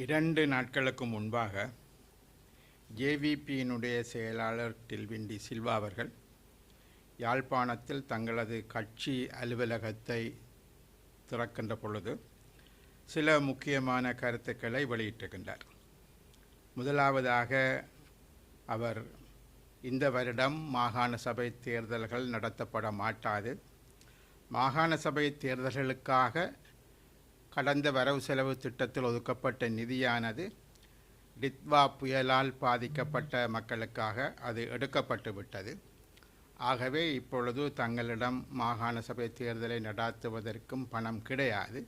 2 நாட்களுக்கு முன்பாக ஜேவிபியினுடைய செயலாளர் டில்வின் டி சில்வா அவர்கள் யாழ்ப்பாணத்தில் தங்களது கட்சி அலுவலகத்தை திறக்கின்ற பொழுது சில முக்கியமான கருத்துக்களை வெளியிட்டிருக்கின்றார். முதலாவதாக அவர் இந்த வருடம் மாகாண சபை தேர்தல்கள் நடத்தப்பட மாட்டாது, மாகாண சபை தேர்தல்களுக்காக கடந்த வரவு செலவு திட்டத்தில் ஒதுக்கப்பட்ட நிதியானது டித்வா புயலால் பாதிக்கப்பட்ட மக்களுக்காக அது எடுக்கப்பட்டு விட்டது. ஆகவே இப்பொழுது தங்களிடம் மாகாண சபை தேர்தலை நடாத்துவதற்கும் பணம் கிடையாது.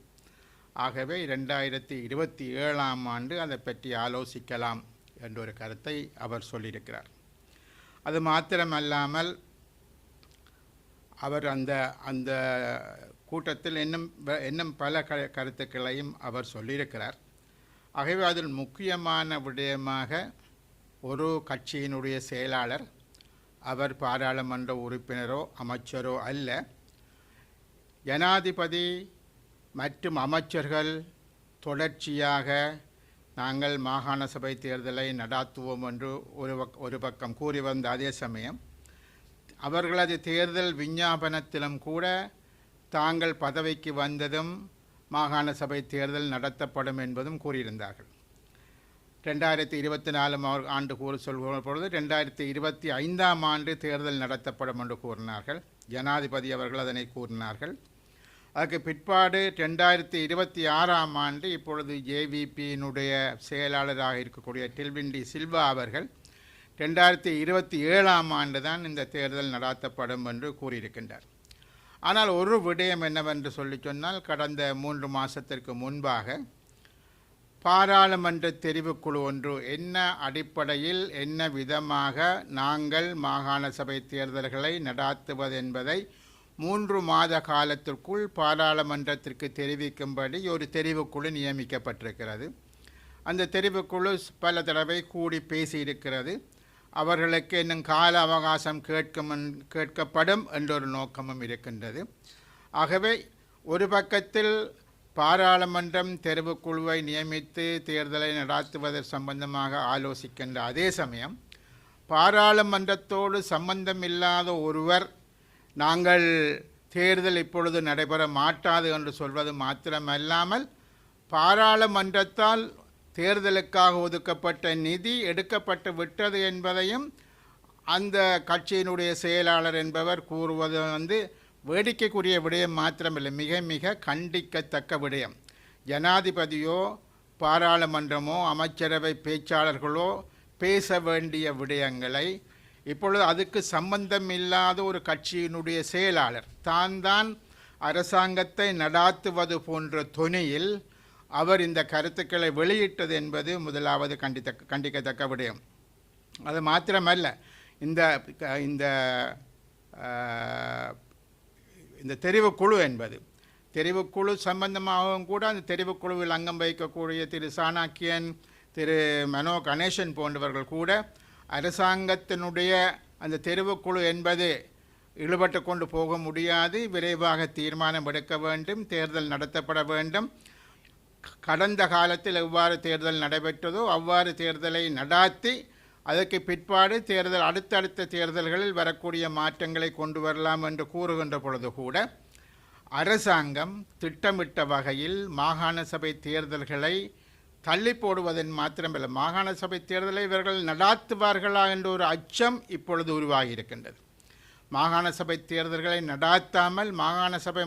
ஆகவே 2027ஆம் ஆண்டு அதை பற்றி ஆலோசிக்கலாம் என்ற ஒரு கருத்தை அவர் சொல்லியிருக்கிறார். அது மாத்திரமல்லாமல் அவர் அந்த கூட்டத்தில் இன்னும் பல கருத்துக்களையும் அவர் சொல்லியிருக்கிறார். ஆகவே அதில் முக்கியமான விடயமாக ஒரு கட்சியினுடைய செயலாளர், அவர் பாராளுமன்ற உறுப்பினரோ அமைச்சரோ அல்ல, ஜனாதிபதி மற்றும் அமைச்சர்கள் தொடர்ச்சியாக நாங்கள் மாகாண சபை தேர்தலை நடாத்துவோம் என்று ஒரு பக்கம் கூறி வந்த அதே சமயம் அவர்களது தேர்தல் விஞ்ஞாபனத்திலும் கூட தாங்கள் பதவிக்கு வந்ததும் மாகாண சபை தேர்தல் நடத்தப்படும் என்பதும் கூறியிருந்தார்கள். 2024ஆம் ஆண்டு சொல்கிற பொழுது 2025ஆம் ஆண்டு தேர்தல் நடத்தப்படும் என்று கூறினார்கள். ஜனாதிபதி அவர்கள் அதனை கூறினார்கள். அதுக்கு பிற்பாடு 2026ஆம் ஆண்டு இப்பொழுது ஜேவிபியினுடைய செயலாளராக இருக்கக்கூடிய டில்வின் டி சில்வா அவர்கள் 2027ஆம் ஆண்டு தான் இந்த தேர்தல் நடாத்தப்படும் என்று கூறியிருக்கின்றார். ஆனால் ஒரு விடயம் என்னவென்று சொன்னால், கடந்த 3 மாதத்திற்கு முன்பாக பாராளுமன்ற தெரிவுக்குழு ஒன்று என்ன அடிப்படையில் என்ன விதமாக நாங்கள் மாகாண சபை தேர்தல்களை நடாத்துவது என்பதை 3 மாத காலத்திற்குள் பாராளுமன்றத்திற்கு தெரிவிக்கும்படி ஒரு தெரிவுக்குழு நியமிக்கப்பட்டிருக்கிறது. அந்த தெரிவுக்குழு பல தடவை கூடி பேசியிருக்கிறது. அவர்களுக்கு இன்னும் கால அவகாசம் கேட்கப்படும் என்றொரு நோக்கமும் இருக்கின்றது. ஆகவே ஒரு பக்கத்தில் பாராளுமன்றம் தெரிவுக்குழுவை நியமித்து தேர்தலை நடாத்துவது சம்பந்தமாக ஆலோசிக்கின்ற அதே சமயம் பாராளுமன்றத்தோடு சம்பந்தம் இல்லாத ஒருவர் நாங்கள் தேர்தல் இப்பொழுது நடைபெற மாட்டாது என்று சொல்வது மாத்திரமல்லாமல் பாராளுமன்றத்தால் தேர்தலுக்காக ஒதுக்கப்பட்ட நிதி எடுக்கப்பட்டு விட்டது என்பதையும் அந்த கட்சியினுடைய செயலாளர் என்பவர் கூறுவது வேடிக்கைக்குரிய விடயம் மாத்திரமில்லை, மிக மிக கண்டிக்கத்தக்க விடயம். ஜனாதிபதியோ பாராளுமன்றமோ அமைச்சரவை பேச்சாளர்களோ பேச வேண்டிய விடயங்களை இப்பொழுது அதுக்கு சம்பந்தம் இல்லாத ஒரு கட்சியினுடைய செயலாளர் தான் அரசாங்கத்தை நடாத்துவது போன்ற தொனியில் அவர் இந்த கருத்துக்களை வெளியிட்டது என்பது முதலாவது கண்டிக்கத்தக்க விடயம். அது மாத்திரமல்ல, இந்த தெரிவுக்குழு என்பது தெரிவுக்குழு சம்பந்தமாகவும் கூட அந்த தெரிவுக்குழுவில் அங்கம் வகிக்கக்கூடிய திரு சாணக்கியன், திரு மனோ கணேசன் போன்றவர்கள் கூட அரசாங்கத்தினுடைய அந்த தெரிவுக்குழு என்பது இழுபட்டு கொண்டு போக முடியாது, விரைவாக தீர்மானம் எடுக்க வேண்டும், தேர்தல் நடத்தப்பட வேண்டும், கடந்த காலத்தில் எவ்வாறு தேர்தல் நடைபெற்றதோ அவ்வாறு தேர்தலை நடாத்தி அதற்கு பிற்பாடு அடுத்தடுத்த தேர்தல்களில் வரக்கூடிய மாற்றங்களை கொண்டு வரலாம் என்று கூறுகின்ற பொழுது கூட அரசாங்கம் திட்டமிட்ட வகையில் மாகாண சபை தேர்தல்களை தள்ளி போடுவதன் மாத்திரமல்ல, மாகாண சபை தேர்தலை இவர்கள் நடாத்துவார்களா என்ற ஒரு அச்சம் இப்பொழுது உருவாகியிருக்கின்றது. மாகாண சபை தேர்தல்களை நடாத்தாமல் மாகாண சபை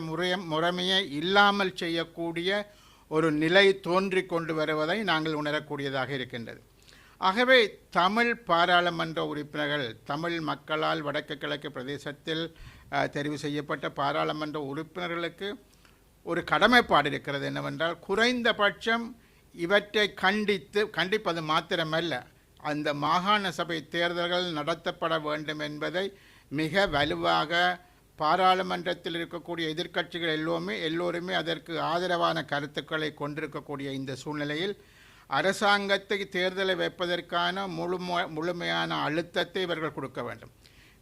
முறைமையை இல்லாமல் செய்யக்கூடிய ஒரு நிலை தோன்றி கொண்டு வருவதை நாங்கள் உணரக்கூடியதாக இருக்கின்றது. ஆகவே தமிழ் பாராளுமன்ற உறுப்பினர்கள், தமிழ் மக்களால் வடக்கு கிழக்கு பிரதேசத்தில் தெரிவு செய்யப்பட்ட பாராளுமன்ற உறுப்பினர்களுக்கு ஒரு கடமைப்பாடு இருக்கிறது. என்னவென்றால், குறைந்தபட்சம் இவற்றை கண்டிப்பது மாத்திரமல்ல, அந்த மாகாண சபை தேர்தல்கள் நடத்தப்பட வேண்டும் என்பதை மிக வலுவாக பாராளுமன்றத்தில் இருக்கக்கூடிய எதிர்க்கட்சிகள் எல்லோருமே அதற்கு ஆதரவான கருத்துக்களை கொண்டிருக்கக்கூடிய இந்த சூழ்நிலையில் அரசாங்கத்தை தேர்தலை வைப்பதற்கான முழுமையான அழுத்தத்தை இவர்கள் கொடுக்க வேண்டும்.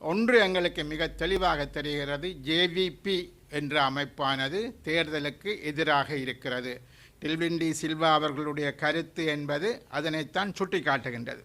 ஒன்று எங்களுக்கு மிக தெளிவாக தெரிகிறது, ஜேவிபி என்ற அமைப்பானது தேர்தலுக்கு எதிராக இருக்கிறது. டில்வின் டி சில்வா அவர்களுடைய கருத்து என்பது அதனைத்தான் சுட்டி காட்டுகின்றது.